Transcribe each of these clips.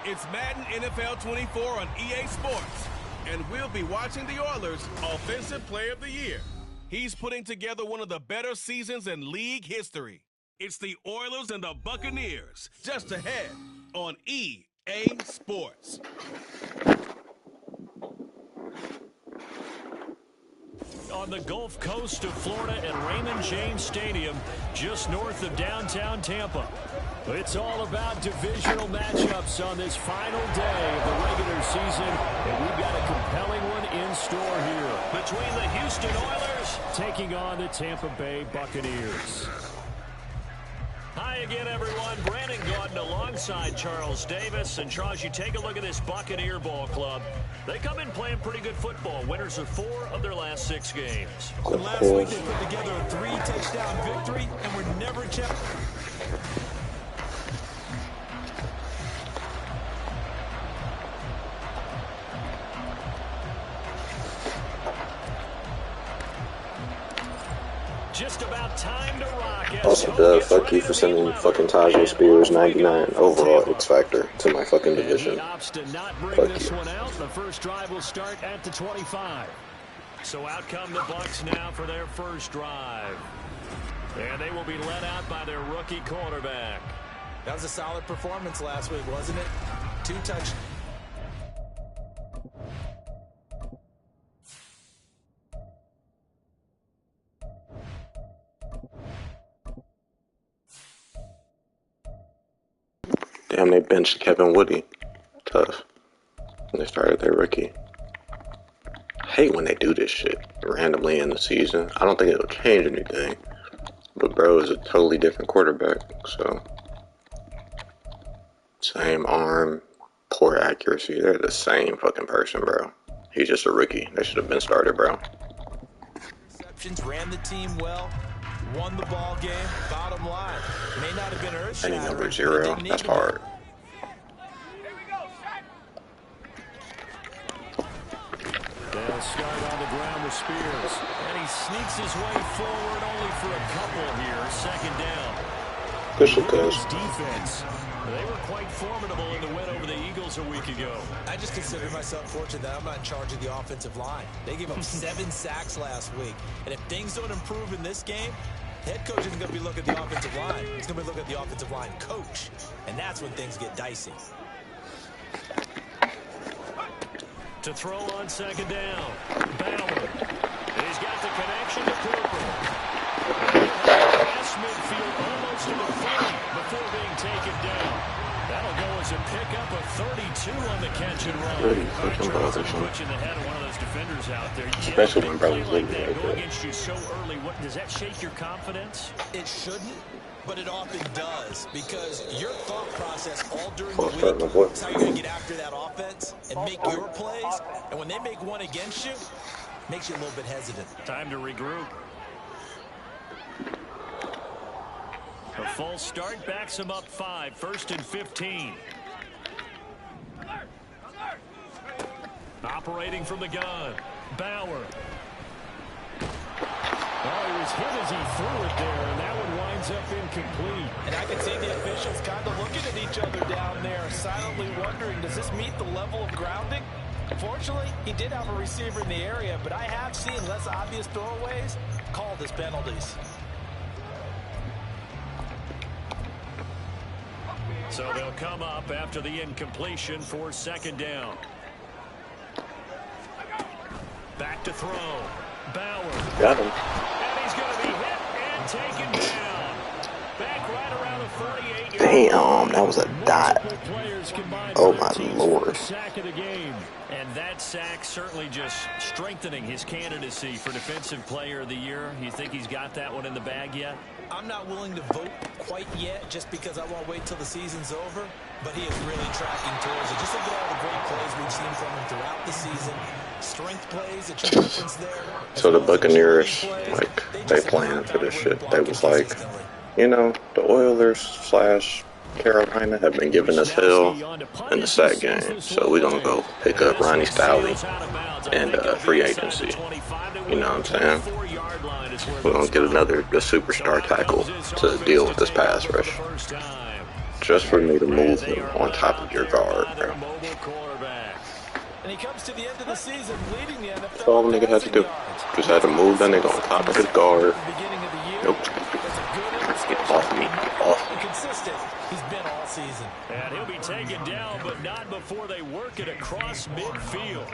It's Madden NFL 24 on EA Sports, and we'll be watching the Oilers' Offensive Player of the Year. He's putting together one of the better seasons in league history. It's the Oilers and the Buccaneers, just ahead on EA Sports. On the Gulf Coast of Florida at Raymond James Stadium, just north of downtown Tampa. It's all about divisional matchups on this final day of the regular season, and we've got a compelling one in store here. Between the Houston Oilers taking on the Tampa Bay Buccaneers. Hi again, everyone. Brandon Gordon alongside Charles Davis. And Charles, you take a look at this Buccaneer ball club. They come in playing pretty good football. Winners of 4 of their last 6 games. Last week they put together a 3-touchdown victory and were never challenged. Just about time to rock. Also, Doug, fuck you for sending fucking Tajay Spears 99 overall X Factor to my fucking division. He opts to not bring Fuck this you. one out. The first drive will start at the 25. So out come the Bucs now for their first drive. And they will be led out by their rookie quarterback. That was a solid performance last week, wasn't it? 2 touchdowns. Damn, they benched Kevin Woody. Tough. When they started their rookie. I hate when they do this shit randomly in the season. I don't think it'll change anything. But bro is a totally different quarterback, so same arm, poor accuracy. They're the same fucking person, bro. He's just a rookie. They should have been started, bro. Receptions, ran the team well, won the ball game. Bottom line, may not have been earth-shattering. Any number 0, that's hard. They'll start on the ground with Spears. And he sneaks his way forward only for a couple here. Second down. Defense. They were quite formidable in the win over the Eagles a week ago. I just consider myself fortunate that I'm not in charge of the offensive line. They gave up 7 sacks last week. And if things don't improve in this game, head coach isn't going to be looking at the offensive line. He's going to be looking at the offensive line coach. And that's when things get dicey. To throw on second down. Bauer. He's got the connection to Cooper. Pass midfield almost to the 30 before being taken down. That'll go as a pickup of 32 on the catch and run. Really fucking bothersome. Put you in the head of one of those defenders out there. Especially when brothers like leave that like go that. against you so early. What does that shake your confidence? It shouldn't, but it often does, because your thought process all during False the start, my week boy. is how you're going to get after that offense and make your plays. And when they make one against you, makes you a little bit hesitant. Time to regroup. A false start backs him up 5. First and 15. Operating from the gun. Bauer. Oh, he was hit as he threw it there, and that one winds up incomplete. And I can see the officials kind of looking at each other down there, silently wondering, does this meet the level of grounding? Fortunately, he did have a receiver in the area, but I have seen less obvious throwaways called as penalties. So they'll come up after the incompletion for second down. Back to throw. Bauer. Got him. And he's going to be hit and taken down. Back right around the 48. Damn, that was a dot. Oh my lord. Sack of the game. And that sack certainly just strengthening his candidacy for Defensive Player of the Year. You think he's got that one in the bag yet? I'm not willing to vote quite yet just because I won't wait till the season's over, but he is really tracking towards it. Just look at all the great plays we've seen from him throughout the season. Strength plays that you reference there. So the Buccaneers, like, they planned for this shit. They was like, you know, the Oilers / Carolina have been giving us hell in the sack game, so we're gonna go pick up Ronnie Staley and free agency. You know what I'm saying? We're gonna get the superstar tackle to deal with this pass rush. just for me to move him on top of your guard, bro. And he comes to the end of the season leading the NFL. That's all the nigga had to do. Just had to move that nigga on top of his guard. Nope. Get off me. Get off me. Consistent. He's been all season. And he'll be taken down, but not before they work it across midfield.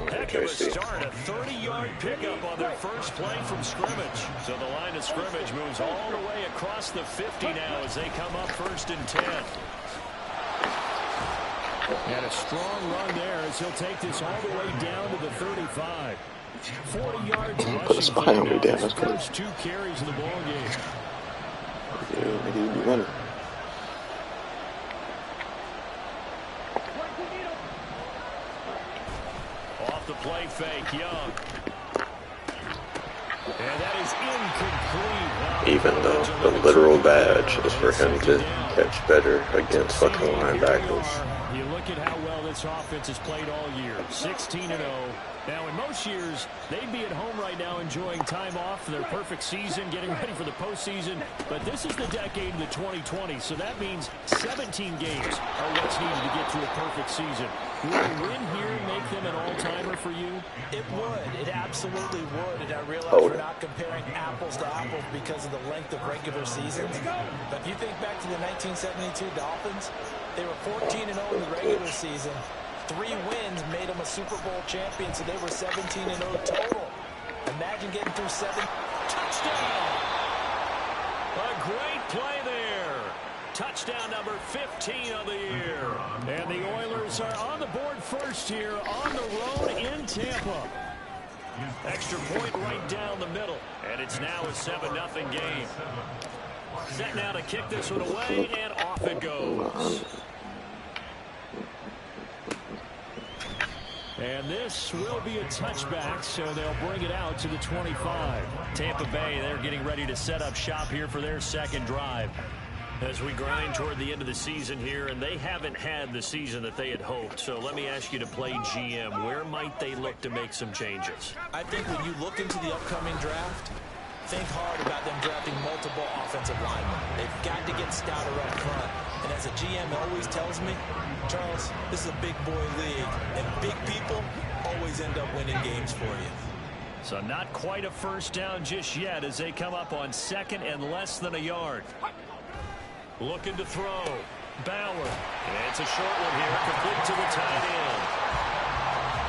Heck of a start. A 30-yard pickup on their first play from scrimmage. So the line of scrimmage moves all the way across the 50 now as they come up 1st and 10. And a strong run there as he'll take this all the way down to the 35. 40 yards rushing for his first 2 carries of the ball game. Yeah, nigga, you be running. Off the play fake, Young. And that is incomplete. Even though the literal badge is for him to catch better against fucking linebackers. You look at how well this offense has played all year. 16-0. Now, in most years, they'd be at home right now enjoying time off for their perfect season, getting ready for the postseason. But this is the decade of the 2020s, so that means 17 games are what's needed to get to a perfect season. Would a win here make them an all-timer for you? It would. It absolutely would. And I realize we're not comparing apples to apples because of the length of regular seasons. But if you think back to the 1972 Dolphins, they were 14-0 in the regular season. 3 wins made them a Super Bowl champion, so they were 17-0 total. Imagine getting through 7. Touchdown! A great play there. Touchdown number 15 of the year. And the Oilers are on the board first here on the road in Tampa. Extra point right down the middle. And it's now a 7-0 game. Set now to kick this one away, and off it goes. And this will be a touchback, so they'll bring it out to the 25. Tampa Bay, they're getting ready to set up shop here for their second drive. As we grind toward the end of the season here, and they haven't had the season that they had hoped. So let me ask you to play GM. Where might they look to make some changes? I think when you look into the upcoming draft, think hard about them drafting multiple offensive linemen. They've got to get stouter up front. And as a GM always tells me, Charles, this is a big boy league, and big people always end up winning games for you. So not quite a first down just yet as they come up on 2nd and less than a yard. Looking to throw. Bauer. And it's a short one here, complete to the tight end.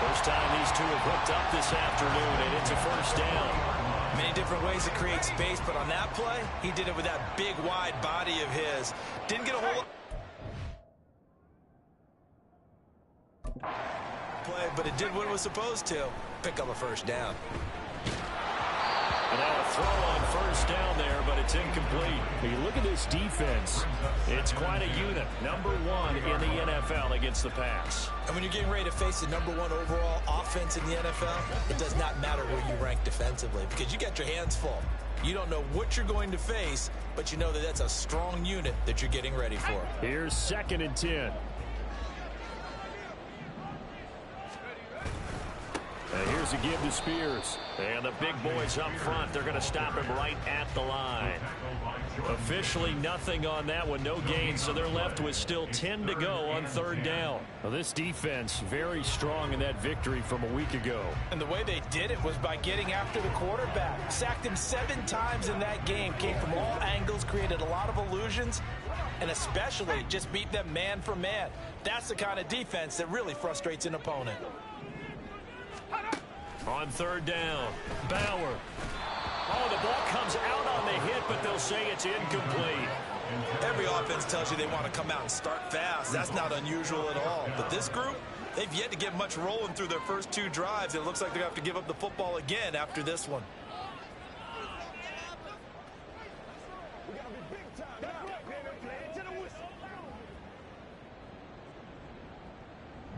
First time these two have hooked up this afternoon, and it's a first down. Many different ways to create space, but on that play, he did it with that big, wide body of his. Didn't get a whole play, but it did what it was supposed to. Pick up a first down. And now a throw on first down there, but it's incomplete. When you look at this defense, it's quite a unit. Number 1 in the NFL against the pass. And when you're getting ready to face the number 1 overall offense in the NFL, it does not matter where you rank defensively because you got your hands full. You don't know what you're going to face, but you know that that's a strong unit that you're getting ready for. Here's 2nd and 10. And here's a give to Spears. And the big boys up front, they're going to stop him right at the line. Officially nothing on that one, no gain, so they're left with still 10 to go on 3rd down. Well, this defense very strong in that victory from a week ago. And the way they did it was by getting after the quarterback. Sacked him 7 times in that game, came from all angles, created a lot of illusions, and especially just beat them man for man. That's the kind of defense that really frustrates an opponent. On 3rd down, Bauer. Oh, the ball comes out on the hit, but they'll say it's incomplete. Every offense tells you they want to come out and start fast. That's not unusual at all. But this group, they've yet to get much rolling through their first 2 drives. It looks like they're going to have to give up the football again after this one.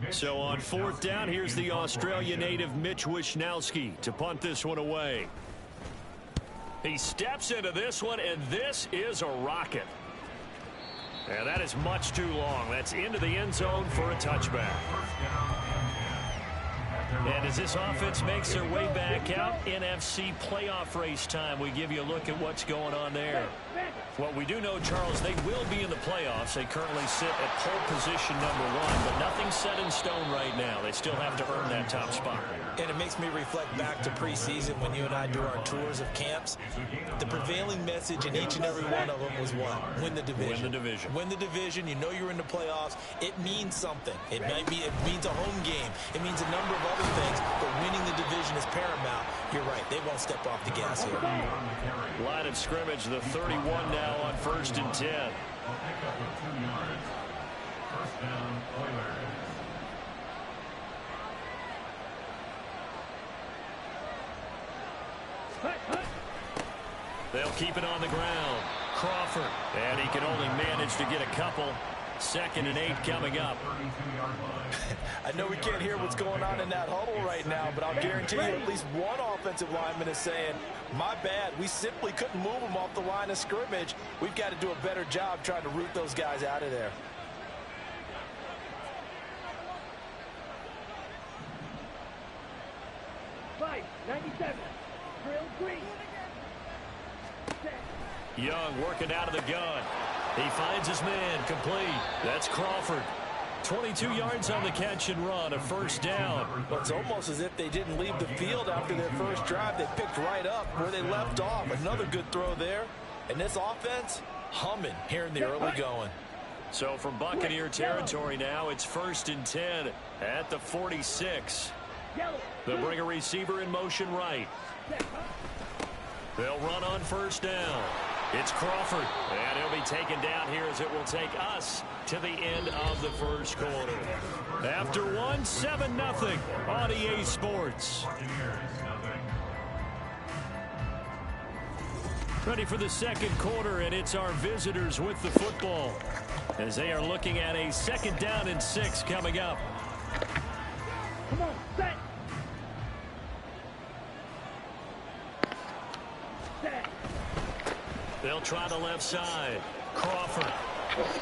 So on 4th down, here's the Australia native Mitch Wishnowsky to punt this one away. He steps into this one, and this is a rocket. And that is much too long. That's into the end zone for a touchback. And as this offense makes their way back out, NFC playoff race time, we give you a look at what's going on there. What we do know, Charles, they will be in the playoffs. They currently sit at pole position #1, but nothing's set in stone right now. They still have to earn that top spot. And it makes me reflect back to preseason when you and I do our tours of camps. The prevailing message in each and every one of them was what? Win the division. Win the division. Win the division. You know you're in the playoffs. It means something. It means a home game. It means a number of other things, but winning the division is paramount. You're right. They won't step off the gas here. Line of scrimmage, the 31 now on 1st and 10. They'll keep it on the ground. Crawford, and he can only manage to get a couple. 2nd and 8 coming up. I know we can't hear what's going on in that huddle right now, but I'll guarantee you at least one offensive lineman is saying, my bad, we simply couldn't move them off the line of scrimmage. We've got to do a better job trying to root those guys out of there. Young working out of the gun. He finds his man, complete. That's Crawford. 22 yards on the catch and run, a 1st down. Well, it's almost as if they didn't leave the field after their first drive. They picked right up where they left off. Another good throw there. And this offense, humming here in the early going. So from Buccaneer territory now, it's 1st and 10 at the 46. They'll bring a receiver in motion right. They'll run on 1st down. It's Crawford, and he'll be taken down here as it will take us to the end of the 1st quarter. After 1, 7-0 on EA Sports. Ready for the 2nd quarter, and it's our visitors with the football as they are looking at a 2nd down and 6 coming up. Come on, set. They'll try the left side. Crawford.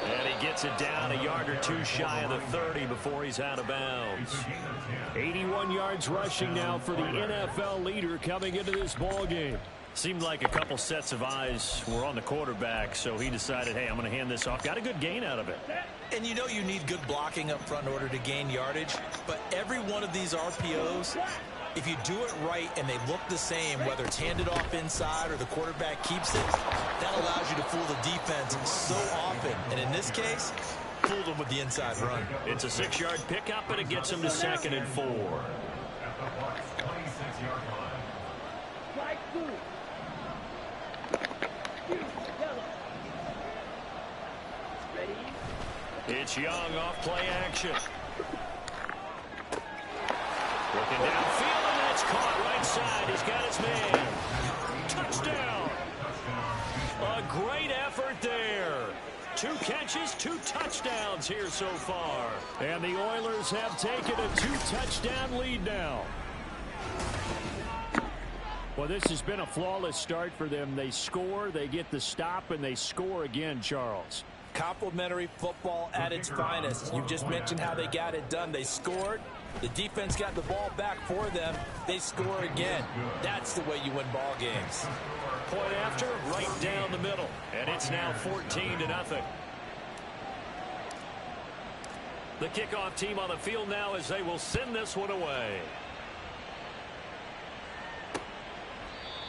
And he gets it down a yard or 2 shy of the 30 before he's out of bounds. 81 yards rushing now for the NFL leader coming into this ball game. Seemed like a couple sets of eyes were on the quarterback, so he decided, hey, I'm going to hand this off. Got a good gain out of it. And you know you need good blocking up front in order to gain yardage, but every one of these RPOs, if you do it right and they look the same, whether it's handed off inside or the quarterback keeps it, that allows you to fool the defense so often. And in this case, fooled them with the inside run. It's a 6-yard pickup, and it gets them to 2nd and 4. It's Young off play action. Looking downfield, and that's caught right side. He's got his man. Touchdown. A great effort there. 2 catches, 2 touchdowns here so far. And the Oilers have taken a 2-touchdown lead now. Well, this has been a flawless start for them. They score, they get the stop, and they score again, Charles. Complimentary football at its finest. You just mentioned how they got it done. They scored. The defense got the ball back for them. They score again. That's the way you win ball games. Point after, right down the middle. And it's now 14-0. The kickoff team on the field now as they will send this one away.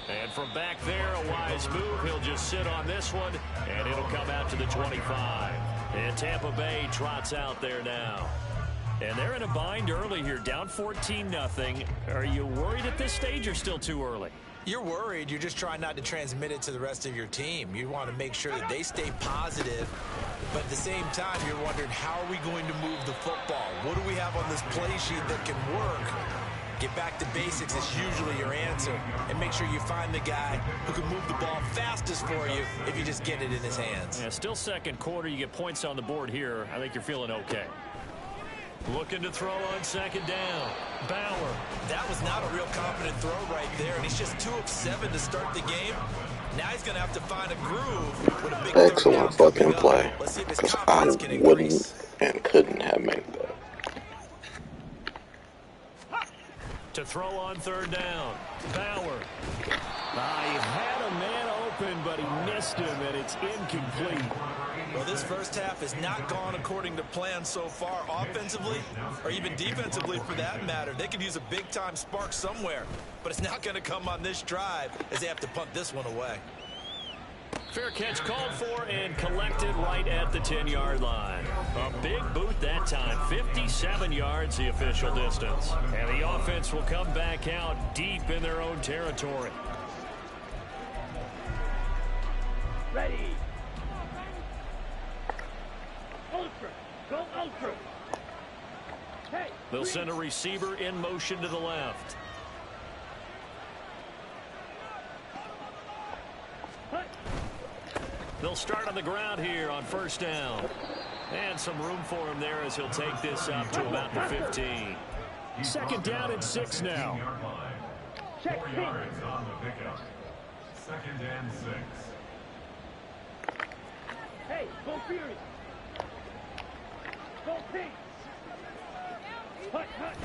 And from back there, a wise move. He'll just sit on this one, and it'll come out to the 25. And Tampa Bay trots out there now. And they're in a bind early here, down 14-0. Are you worried at this stage or still too early? You're worried. You're just trying not to transmit it to the rest of your team. You want to make sure that they stay positive. But at the same time, you're wondering, how are we going to move the football? What do we have on this play sheet that can work? Get back to basics is usually your answer. And make sure you find the guy who can move the ball fastest for you if you just get it in his hands. Yeah, still 2nd quarter. You get points on the board here. I think you're feeling okay. Looking to throw on 2nd down. Bauer. That was not a real confident throw right there. And he's just 2 of 7 to start the game. Now he's going to have to find a groove with a big excellent fucking play. Because I wouldn't and couldn't have made that. To throw on third down. Bauer. He had a man open, but he missed him, and it's incomplete. Well, this first half has not gone according to plan so far, offensively or even defensively for that matter. They could use a big-time spark somewhere, but it's not going to come on this drive as they have to punt this one away. Fair catch called for and collected right at the 10-yard line. A big boot that time. 57 yards the official distance. And the offense will come back out deep in their own territory. Ready. Ultra. Go ultra. Hey. They'll send a receiver in motion to the left. They'll start on the ground here on first down. And some room for him there as he'll take this up to about the 15. Second down and 6 now. Check 4 yards on the pickup. Second and 6. Hey, go Fury. Go Pink. Hut, hut.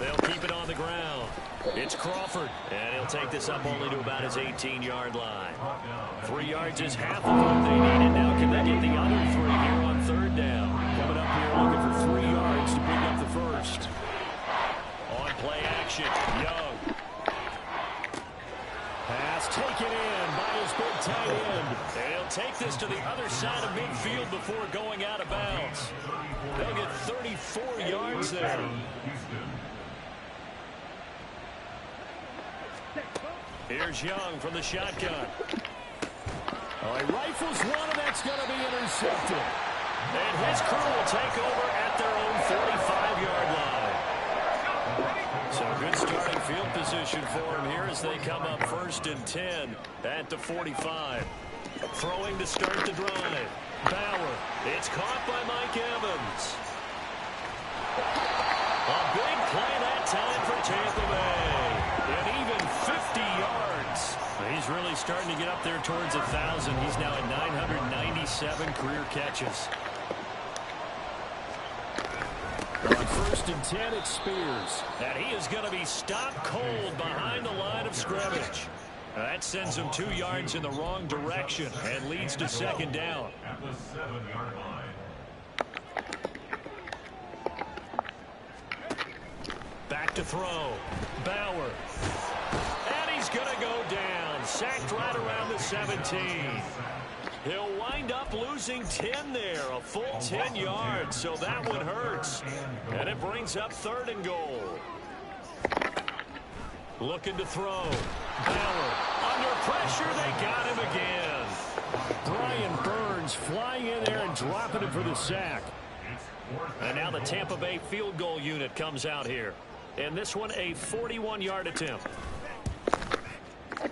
They'll keep it on the ground. It's Crawford, and he'll take this up only to about his 18-yard line. 3 yards is half of what they need, and now can they get the other 3 here on third down? Coming up here looking for 3 yards to pick up the first. On play action, Young. Pass taken in by his big tight end. And he'll take this to the other side of midfield before going out of bounds. They'll get 34 yards there. Here's Young from the shotgun. He rifles one, and that's going to be intercepted. And his crew will take over at their own 45-yard line. So good starting field position for him here as they come up 1st and 10 at the 45. Throwing to start the drive. Bauer. It's caught by Mike Evans. A big play that time for Tampa Bay. And even 50 yards. He's really starting to get up there towards 1,000. He's now at 997 career catches. On 1st and 10, it's Spears. And he is going to be stopped cold behind the line of scrimmage. That sends him 2 yards in the wrong direction and leads to second down. At the 7-yard line. Back to throw. Bauer. And he's going to go down. Sacked right around the 17. He'll wind up losing 10 there. A full 10 yards, so that one hurts. And it brings up 3rd and goal. Looking to throw. Bauer. Under pressure, they got him again. Brian Burns flying in there and dropping it for the sack. And now the Tampa Bay field goal unit comes out here. And this one a 41-yard attempt.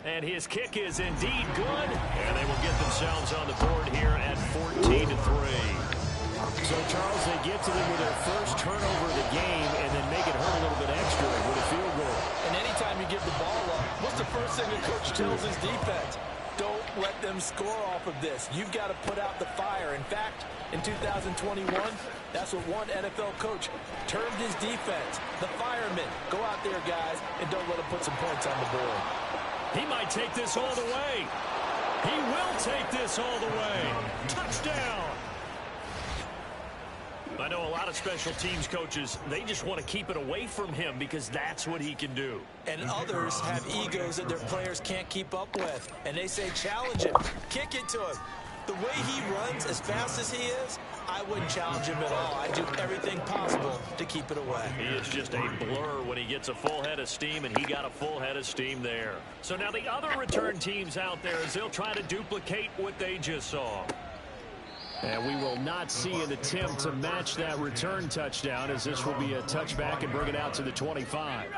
And his kick is indeed good. And they will get themselves on the board here at 14-3. So, Charles, they get to them with their first turnover of the game and then make it hurt a little bit extra with a field goal. And anytime you give the ball up, what's the first thing the coach tells his defense? Don't let them score off of this. You've got to put out the fire. In fact, in 2021, that's what one NFL coach termed his defense, the firemen. Go out there, guys, and don't let them put some points on the board. He might take this all the way. He will take this all the way. Touchdown. I know a lot of special teams coaches, they just want to keep it away from him because that's what he can do. And others have egos that their players can't keep up with. And they say, challenge him. Kick it to him. The way he runs as fast as he is, I wouldn't challenge him at all. I'd do everything possible to keep it away. He is just a blur when he gets a full head of steam, and he got a full head of steam there. So now the other return teams out there as they'll try to duplicate what they just saw. And we will not see an attempt to match that return touchdown as this will be a touchback and bring it out to the 25.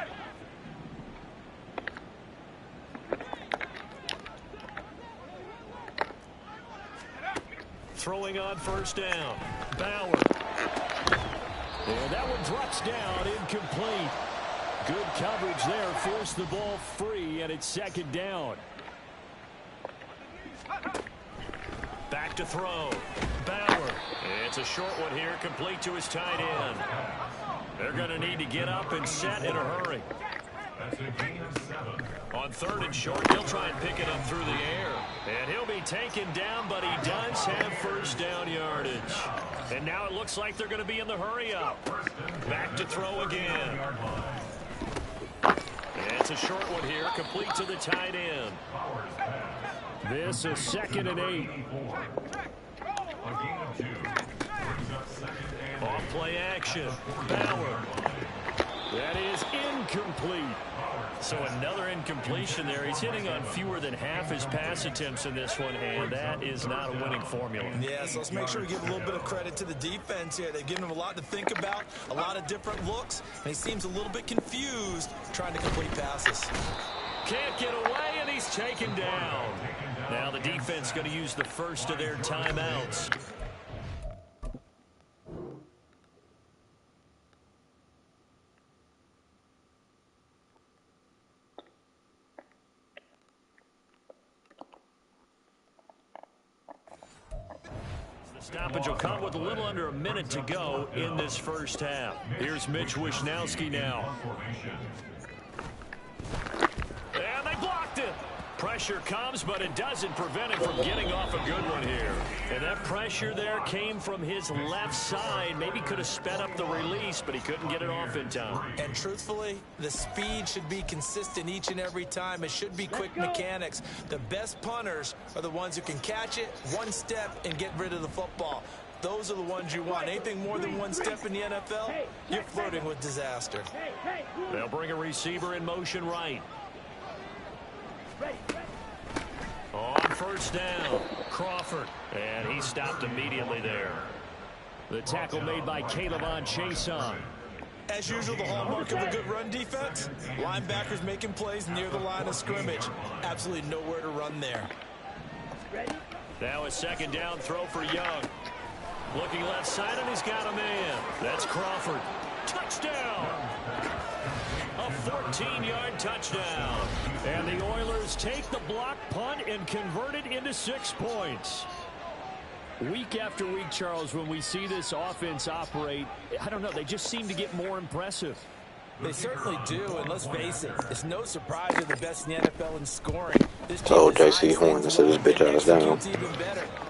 Throwing on first down. Bauer. And that one drops down, incomplete. Good coverage there, forced the ball free, and it's second down. Back to throw. Bauer. It's a short one here, complete to his tight end. They're going to need to get up and set in a hurry. That's a gain of 7. On 3rd and short, he'll try and pick it up through the air. And he'll be taken down, but he does have first down yardage. And now it looks like they're going to be in the hurry up. Back to throw again. And it's a short one here, complete to the tight end. This is 2nd and 8. A gain of 2. Brings up 2nd and 8. Off play action. Bauer. That is incomplete. So another incompletion there. He's hitting on fewer than half his pass attempts in this one, and that is not a winning formula. Yeah, so let's make sure we give a little bit of credit to the defense here. They've given him a lot to think about, a lot of different looks, and he seems a little bit confused trying to complete passes. Can't get away, and he's taken down. Now the defense going to use the first of their timeouts. Stoppage will come with a little under a minute to go in this first half. Here's Mitch Wishnowski now. And they blocked it. Pressure comes, but it doesn't prevent him from getting off a good one here. And that pressure there came from his left side. Maybe could have sped up the release, but he couldn't get it off in time. And truthfully, the speed should be consistent each and every time. It should be quick mechanics. The best punters are the ones who can catch it one step and get rid of the football. Those are the ones you want. Anything more than one step in the NFL, you're flirting with disaster. They'll bring a receiver in motion right. On first down, Crawford, and he stopped immediately there. The tackle made by Calebon Chason. As usual, the hallmark of a good run defense, linebackers making plays near the line of scrimmage. Absolutely nowhere to run there. Now a 2nd down throw for Young. Looking left side, and he's got a man. That's Crawford. Touchdown! A 14-yard touchdown. And the Oilers take the block punt and convert it into 6 points. Week after week, Charles, when we see this offense operate, I don't know, they just seem to get more impressive. They certainly do, and let's face it, it's no surprise they're the best in the NFL in scoring. Told Jaycee Horn to sit his bitch ass down.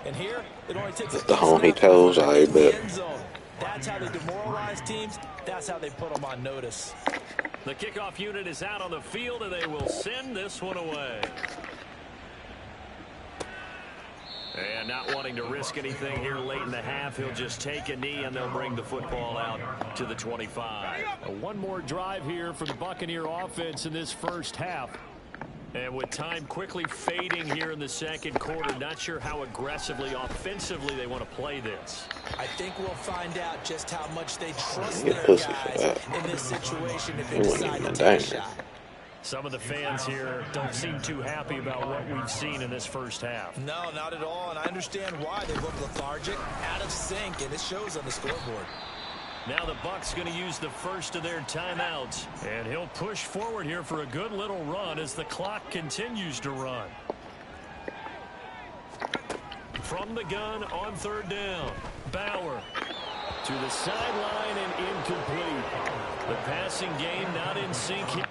And here, it only takes the home he tells, I bet. That's how they demoralize teams. That's how they put them on notice. The kickoff unit is out on the field, and they will send this one away. And not wanting to risk anything here late in the half, he'll just take a knee, and they'll bring the football out to the 25. One more drive here for the Buccaneer offense in this first half. And with time quickly fading here in the second quarter, not sure how aggressively, offensively they want to play this. I think we'll find out just how much they trust their guys in this situation if they decide to take a shot. Some of the fans here don't seem too happy about what we've seen in this first half. No, not at all, and I understand why. They look lethargic, out of sync, and it shows on the scoreboard. Now the Bucs going to use the first of their timeouts, and he'll push forward here for a good little run as the clock continues to run. From the gun on 3rd down, Bauer to the sideline and incomplete. The passing game not in sync here.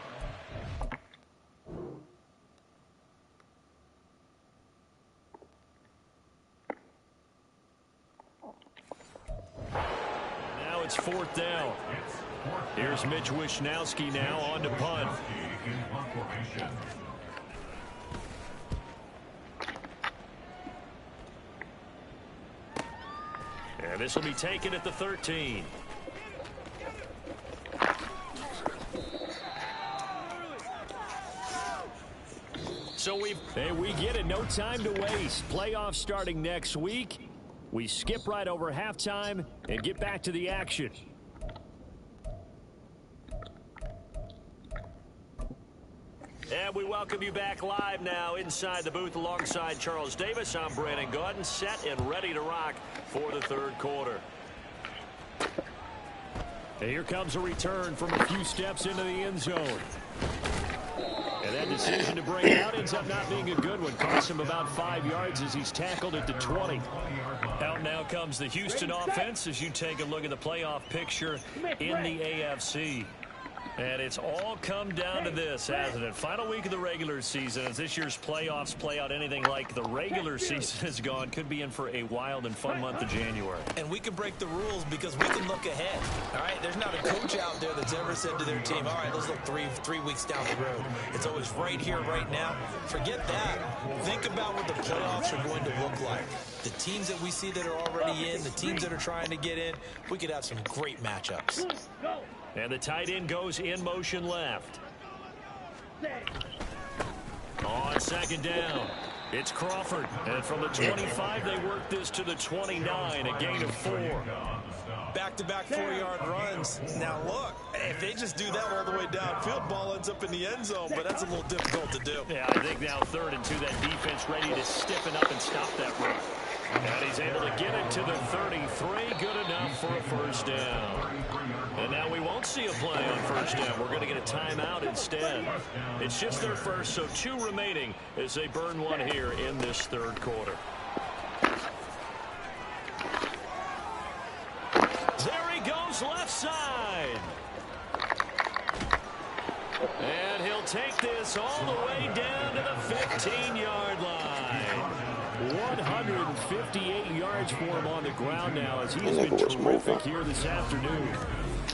It's 4th down. Here's Mitch Wishnowski now on to punt. And this will be taken at the 13. So we get it. No time to waste. Playoffs starting next week. We skip right over halftime and get back to the action. And we welcome you back live now inside the booth alongside Charles Davis. I'm Brandon Gaudin, set and ready to rock for the 3rd quarter. And here comes a return from a few steps into the end zone. And that decision to bring it out ends up not being a good one. Costs him about 5 yards as he's tackled at the 20. Out now comes the Houston offense as you take a look at the playoff picture in the AFC. And it's all come down to this, hasn't it? Final week of the regular season. As this year's playoffs play out anything like the regular season has gone, could be in for a wild and fun month of January. And we can break the rules because we can look ahead. All right, there's not a coach out there that's ever said to their team, all right, let's look three weeks down the road. It's always right here, right now. Forget that. Think about what the playoffs are going to look like. The teams that we see that are already in, the teams that are trying to get in, we could have some great matchups. And the tight end goes in motion left. On second down, it's Crawford. And from the 25, they work this to the 29, a gain of 4. Back-to-back 4-yard runs. Now, look, if they just do that all the way downfield, ball ends up in the end zone, but that's a little difficult to do. Yeah, I think now 3rd and 2, that defense ready to stiffen up and stop that run. And he's able to get it to the 33. Good enough for a first down. And now we won't see a play on first down. We're going to get a timeout instead. It's just their first, so 2 remaining as they burn one here in this 3rd quarter. There he goes left side. And he'll take this all the way down to the 15-yard line. 158 yards for him on the ground now as he has been terrific here this afternoon.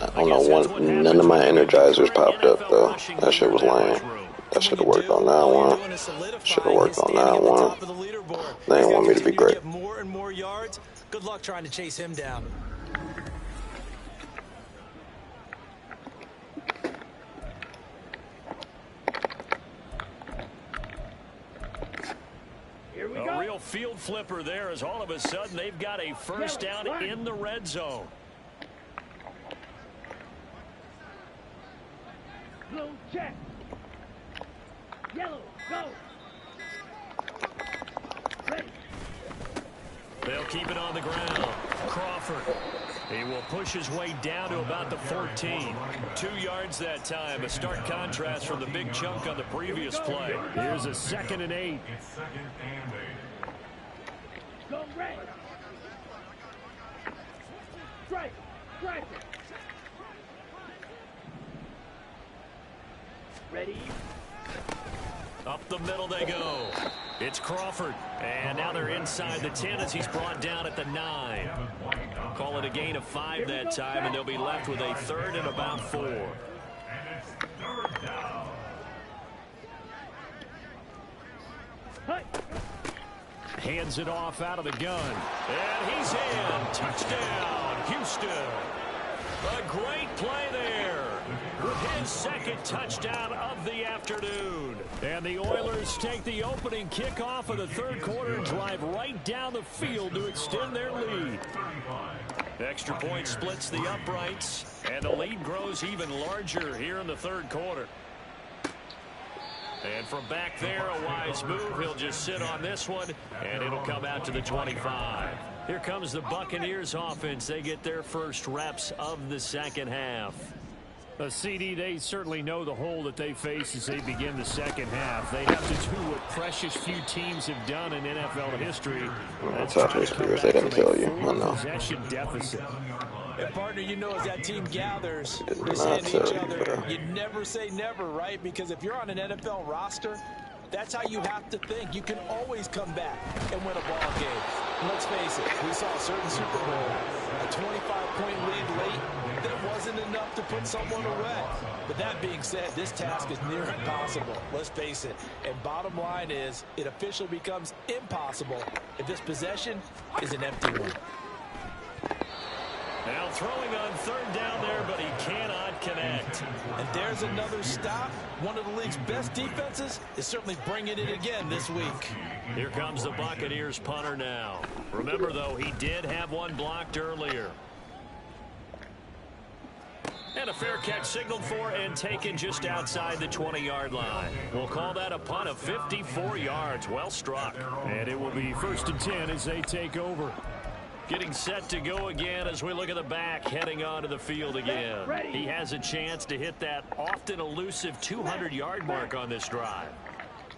I don't know, none of my energizers popped up, though. That shit was lame. That should have worked on that one. Should have worked on that one. They didn't want me to be great. More and more yards. Good luck trying to chase him down. A real field flipper there as all of a sudden they've got a first down in the red zone. Blue check. Yellow, go. Ready. They'll keep it on the ground. Crawford. He will push his way down to about the 14. 2 yards that time. A stark contrast from the big chunk on the previous play. Here's a 2nd and 8. It's 2nd and 8. Go red. Strike. Strike. Ready. Up the middle they go. It's Crawford. And now they're inside the 10 as he's brought down at the 9. Call it a gain of 5 that time, and they'll be left with a 3rd and about 4. And it's 3rd down. Hi. Hands it off out of the gun. And he's in. Touchdown, Houston. A great play there with his 2nd touchdown of the afternoon. And the Oilers take the opening kickoff of the 3rd quarter and drive right down the field to extend their lead. Extra point splits the uprights, and the lead grows even larger here in the 3rd quarter. And from back there, a wise move. He'll just sit on this one, and it'll come out to the 25. Here comes the Buccaneers offense. They get their first reps of the 2nd half. CD, they certainly know the hole that they face as they begin the 2nd half. They have to do what precious few teams have done in NFL history. That's how history they didn't tell you. I know. Possession deficit. And partner, you know, as that team gathers, Did they're not saying to each tell you, other, bro. you never say never, right? Because if you're on an NFL roster, that's how you have to think. You can always come back and win a ball game. And let's face it, we saw a certain Super Bowl, a 25-point lead late. That wasn't enough to put someone away. But that being said, this task is near impossible. Let's face it. And bottom line is, it officially becomes impossible if this possession is an empty one. Now throwing on 3rd down there, but he cannot connect. And there's another stop. One of the league's best defenses is certainly bringing it again this week. Here comes the Buccaneers punter now. Remember, though, he did have one blocked earlier. And a fair catch signaled for and taken just outside the 20-yard line. We'll call that a punt of 54 yards. Well struck. And it will be 1st and 10 as they take over. Getting set to go again as we look at the back heading onto the field again. He has a chance to hit that often elusive 200-yard mark on this drive.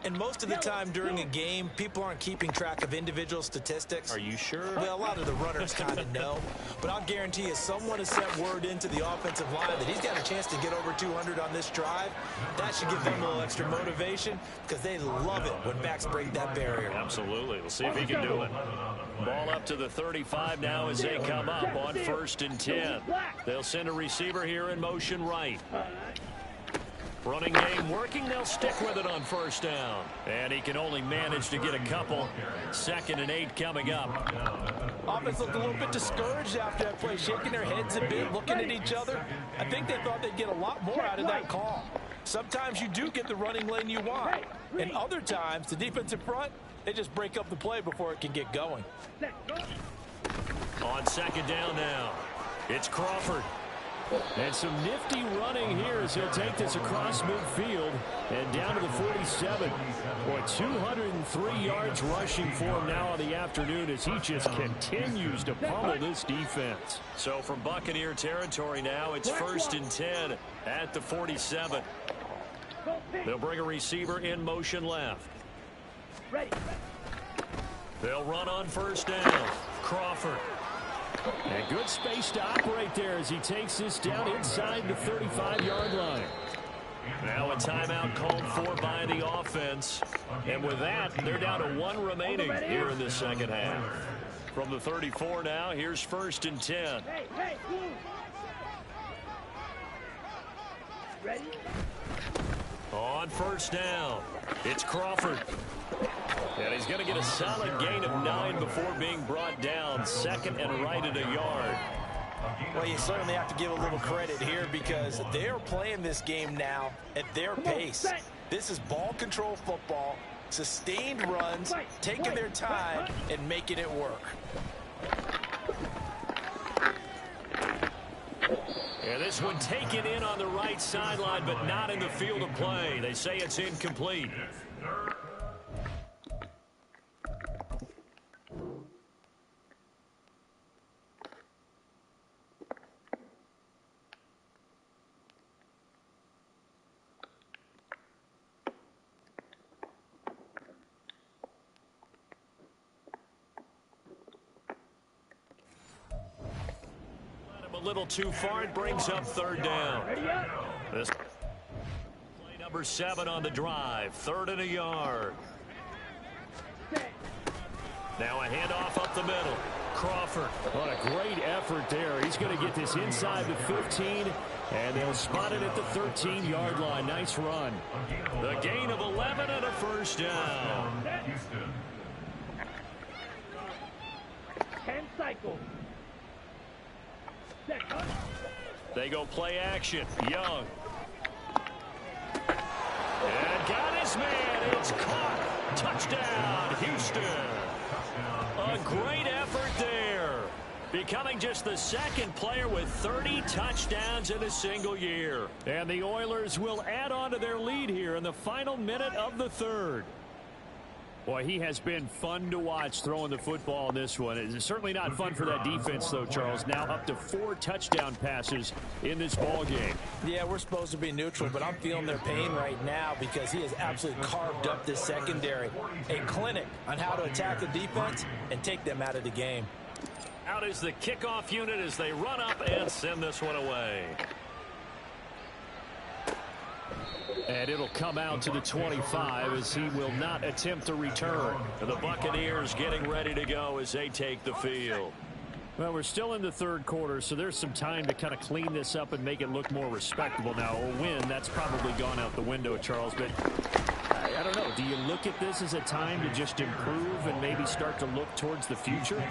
And most of the time during a game, people aren't keeping track of individual statistics. Are you sure? Well, a lot of the runners kind of know. But I'll guarantee you, someone has sent word into the offensive line that he's got a chance to get over 200 on this drive. That should give them a little extra motivation because they love it when backs break that barrier. Absolutely. We'll see if he can do it. Ball up to the 35 now as they come up on 1st and 10. They'll send a receiver here in motion right. Running game working. They'll stick with it on 1st down. And he can only manage to get a couple. 2nd and 8 coming up. Offense looked a little bit discouraged after that play, shaking their heads a bit, looking at each other. I think they thought they'd get a lot more out of that call. Sometimes you do get the running lane you want. And other times, the defensive front, they just break up the play before it can get going. On 2nd down now, it's Crawford. And some nifty running here as he'll take this across midfield and down to the 47. Boy, 203 yards rushing for him now on the afternoon as he just continues to pummel this defense. So from Buccaneer territory now, it's 1st and 10 at the 47. They'll bring a receiver in motion left. They'll run on 1st down. Crawford. And good space to operate there as he takes this down inside the 35-yard line. Now a timeout called for by the offense. And with that, they're down to 1 remaining here in the 2nd half. From the 34 now, here's 1st and 10. Ready? On 1st down, it's Crawford. And he's going to get a solid gain of 9 before being brought down. 2nd and right at a yard. Well, you certainly have to give a little credit here because they're playing this game now at their pace. This is ball control football, sustained runs, taking their time and making it work. And this one taken in on the right sideline, but not in the field of play. They say it's incomplete. A little too far. It brings up 3rd down. This play number 7 on the drive. 3rd and a yard. Now a handoff up the middle. Crawford. What a great effort there. He's going to get this inside the 15, and they'll spot it at the 13-yard line. Nice run. The gain of 11 and a 1st down. 10 cycles. They go play action. Young. And got his man. It's caught. Touchdown, Houston. A great effort there. Becoming just the 2nd player with 30 touchdowns in a single year. And the Oilers will add on to their lead here in the final minute of the 3rd. Boy, he has been fun to watch throwing the football in this one. It's certainly not fun for that defense, though, Charles. Now up to 4 touchdown passes in this ball game. Yeah, we're supposed to be neutral, but I'm feeling their pain right now because he has absolutely carved up this secondary. A clinic on how to attack the defense and take them out of the game. Out is the kickoff unit as they run up and send this one away. And it'll come out to the 25 as he will not attempt to return. And the Buccaneers getting ready to go as they take the field. Well, we're still in the 3rd quarter, so there's some time to kind of clean this up and make it look more respectable. Now, a win, that's probably gone out the window, Charles, but I don't know. Do you look at this as a time to just improve and maybe start to look towards the future?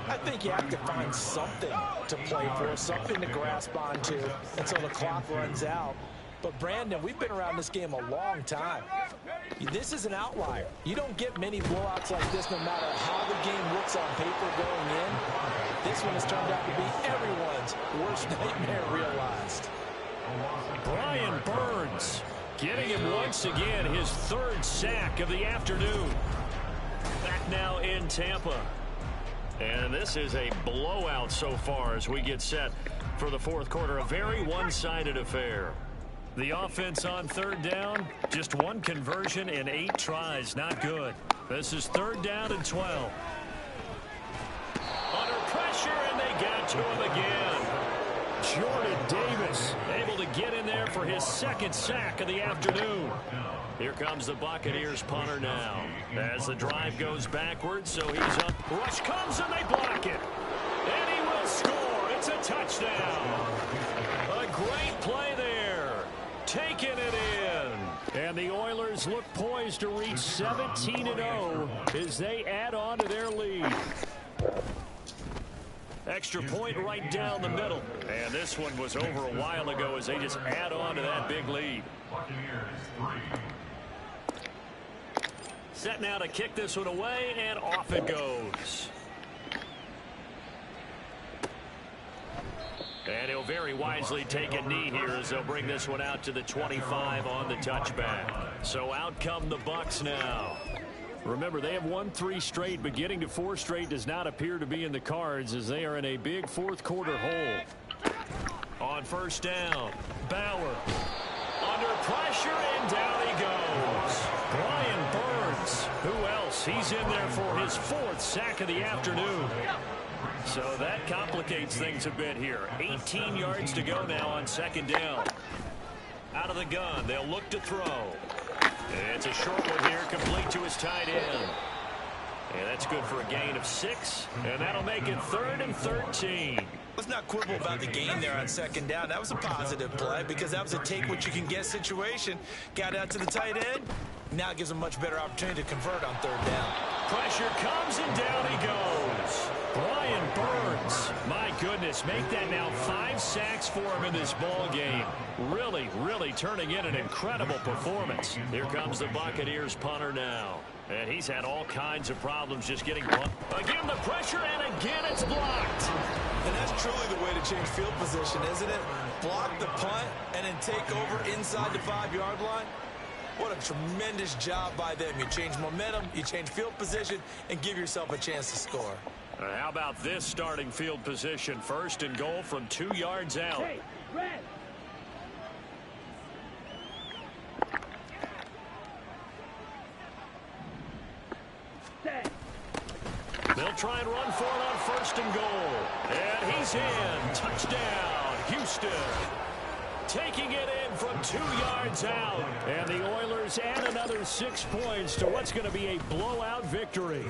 I think you have to find something to play for, something to grasp onto until the clock runs out. But, Brandon, we've been around this game a long time. This is an outlier. You don't get many blowouts like this no matter how the game looks on paper going in. This one has turned out to be everyone's worst nightmare realized. Brian Burns getting him once again his 3rd sack of the afternoon. Back now in Tampa. And this is a blowout so far as we get set for the fourth quarter. A very one-sided affair. The offense on third down, just one conversion in 8 tries. Not good. This is third down and 12. Under pressure, and they got to him again. Jordan Davis able to get in there for his second sack of the afternoon. Here comes the Buccaneers punter now. As the drive goes backwards, so he's up. Rush comes, and they block it. And he will score. It's a touchdown. A great play there. Taking it in. And the Oilers look poised to reach 17-0 as they add on to their lead. Extra point right down the middle. And this one was over a while ago as they just add on to that big lead. Set now to kick this one away, and off it goes. And he'll very wisely take a knee here as they'll bring this one out to the 25 on the touchback. So out come the Bucs now. Remember, they have won 3 straight, but getting to 4 straight does not appear to be in the cards as they are in a big fourth quarter hole. On first down, Bauer under pressure, and down he goes. Brian Burns, who else? He's in there for his 4th sack of the afternoon. So that complicates things a bit here. 18 yards to go now on second down. Out of the gun, they'll look to throw. It's a short one here, complete to his tight end. And that's good for a gain of 6, and that'll make it 3rd and 13. Let's not quibble about the gain there on second down. That was a positive play because that was a take-what-you-can-get situation. Got out to the tight end. Now it gives him a much better opportunity to convert on third down. Pressure comes, and down he goes. Brian Burns, my goodness, make that now 5 sacks for him in this ball game. Really, really turning in an incredible performance. Here comes the Buccaneers punter now. And he's had all kinds of problems just getting punt. Again, the pressure, and again it's blocked. And that's truly the way to change field position, isn't it? Block the punt and then take over inside the 5-yard line. What a tremendous job by them. You change momentum, you change field position, and give yourself a chance to score. How about this starting field position? 1st and goal from 2 yards out. Hey, red. Set. They'll try and run for it on 1st and goal. And he's in. Touchdown, Houston. Taking it in from 2 yards out. And the Oilers add another 6 points to what's going to be a blowout victory.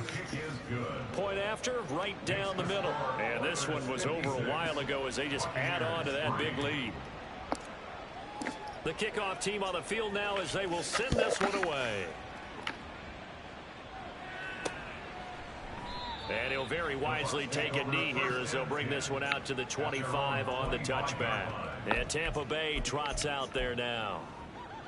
Point after, right down the middle. And this one was over a while ago as they just add on to that big lead. The kickoff team on the field now as they will send this one away. And he'll very wisely take a knee here as they'll bring this one out to the 25 on the touchback. And Tampa Bay trots out there now.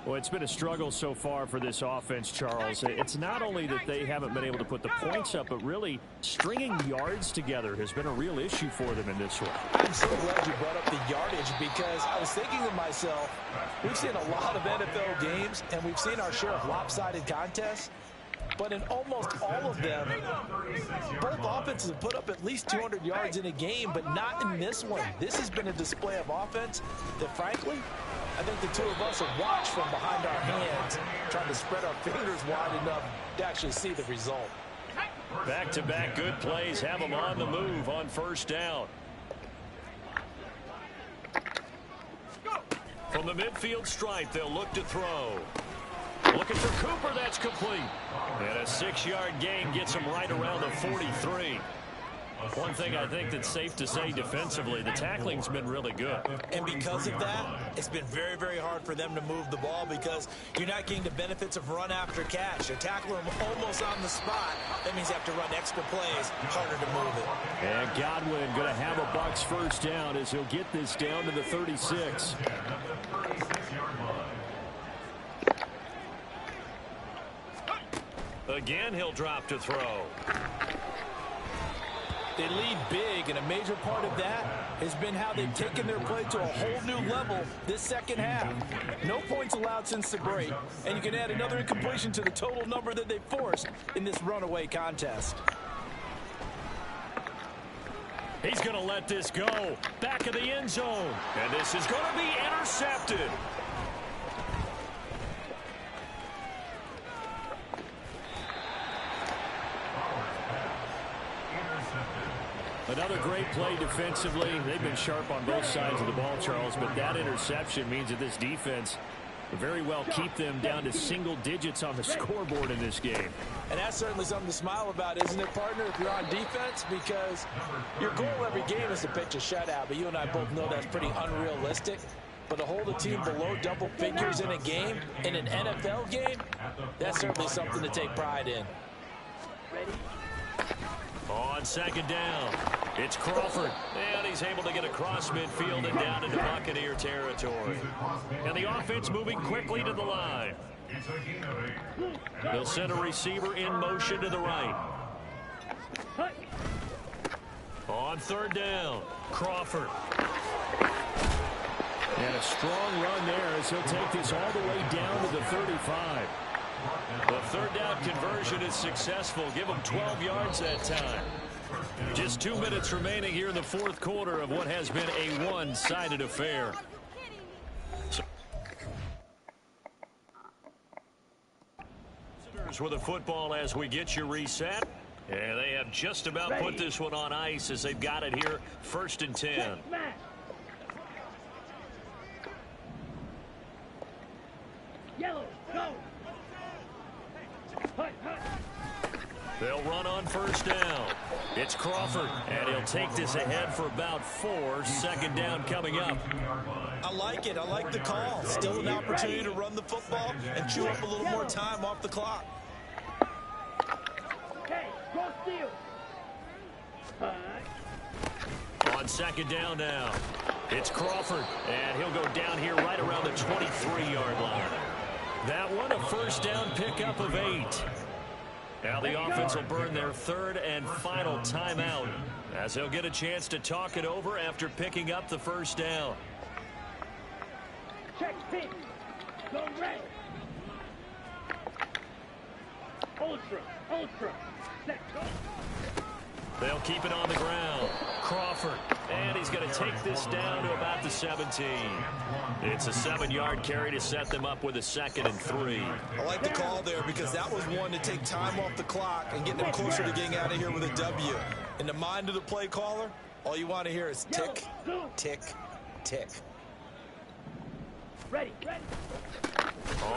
Well, it's been a struggle so far for this offense, Charles. It's not only that they haven't been able to put the points up, but really stringing yards together has been a real issue for them in this one. I'm so glad you brought up the yardage because I was thinking to myself, we've seen a lot of NFL games, and we've seen our share of lopsided contests. But in almost all of them, both offenses have put up at least 200 yards in a game, but not in this one. This has been a display of offense that, frankly, I think the two of us have watched from behind our hands, trying to spread our fingers wide enough to actually see the result. Back-to-back good plays have them on the move on 1st down. From the midfield stripe, they'll look to throw. Looking for Cooper, that's complete. And a 6-yard gain gets him right around the 43. One thing I think that's safe to say defensively, the tackling's been really good. And because of that, it's been very, very hard for them to move the ball because you're not getting the benefits of run after catch. You're tackling them almost on the spot. That means you have to run extra plays, harder to move it. And Godwin going to have a Bucs 1st down as he'll get this down to the 36. Again, he'll drop to throw. They lead big, and a major part of that has been how they've taken their play to a whole new level this second half. No points allowed since the break, and you can add another incompletion to the total number that they forced in this runaway contest. He's going to let this go. Back of the end zone. And this is going to be intercepted. Another great play defensively. They've been sharp on both sides of the ball, Charles, but that interception means that this defense will very well keep them down to single digits on the scoreboard in this game. And that's certainly something to smile about, isn't it, partner, if you're on defense? Because your goal every game is to pitch a shutout, but you and I both know that's pretty unrealistic. But to hold a team below double figures in a game, in an NFL game, that's certainly something to take pride in. On second down, it's Crawford, and he's able to get across midfield and down into Buccaneer territory. And the offense moving quickly to the line. They'll send a receiver in motion to the right. On third down, Crawford. And a strong run there as he'll take this all the way down to the 35. The third down conversion is successful. Give them 12 yards that time. Just 2 minutes remaining here in the fourth quarter of what has been a one-sided affair. With the football as we get you reset. And they have just about put this one on ice as they've got it here. 1st and 10. Yellow, go. They'll run on first down. It's Crawford, and he'll take this ahead for about 4. Second down coming up. I like it. I like the call. Still an opportunity to run the football and chew up a little more time off the clock. Okay, go steal. On second down now, it's Crawford, and he'll go down here right around the 23-yard line. That one, a first down pickup of 8. Now the offense will burn their third and final timeout as they'll get a chance to talk it over after picking up the first down. Check pitch. Go red. Ultra. Set, go. They'll keep it on the ground. Crawford, and he's going to take this down to about the 17. It's a 7-yard carry to set them up with a 2nd and 3. I like the call there because that was one to take time off the clock and get them closer to getting out of here with a W. In the mind of the play caller, all you want to hear is tick, tick, tick. Ready.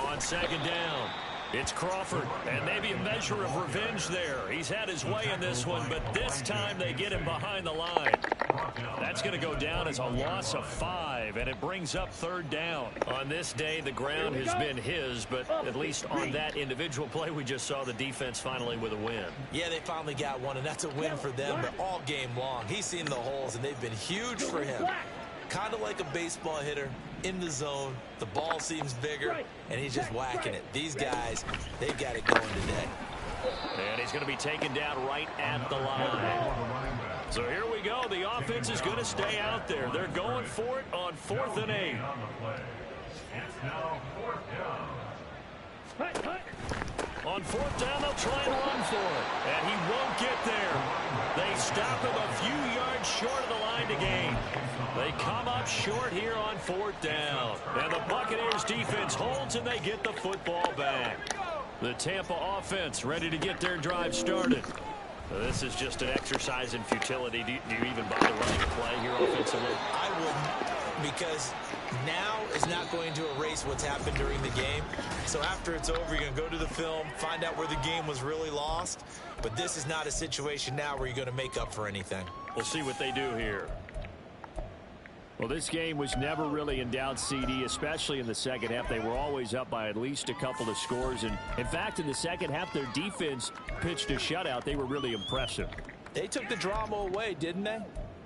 On second down, it's Crawford, and maybe a measure of revenge there. He's had his way in this one, but this time they get him behind the line. That's going to go down as a loss of 5, and it brings up third down. On this day, the ground has been his, but at least on that individual play, we just saw the defense finally with a win. Yeah, they finally got one, and that's a win for them, but all game long. He's seen the holes, and they've been huge for him. Kind of like a baseball hitter in the zone. The ball seems bigger, and he's just whacking it. These guys, they've got it going today. And he's going to be taken down right at the line. So here we go. The offense is going to stay out there. They're going for it on 4th and 8. It's now 4th down. On 4th down, they'll try and run for it. And he won't get there. They stop him a few yards short of the line to gain. They come up short here on 4th down. And the Buccaneers defense holds and they get the football back. The Tampa offense ready to get their drive started. This is just an exercise in futility. Do you even bother running a play here offensively? I wouldn't, because now is not going to erase what's happened during the game. So after it's over, you're going to go to the film, find out where the game was really lost. But this is not a situation now where you're going to make up for anything. We'll see what they do here. Well, this game was never really in doubt, CD, especially in the second half. They were always up by at least a couple of scores. And in fact, in the second half, their defense pitched a shutout. They were really impressive. They took the drama away, didn't they?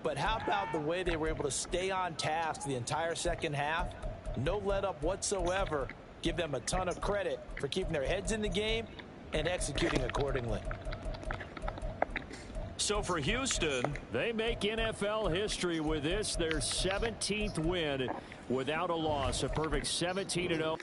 But how about the way they were able to stay on task the entire second half? No let up whatsoever. Give them a ton of credit for keeping their heads in the game and executing accordingly. So for Houston, they make NFL history with this, their 17th win without a loss, a perfect 17-0.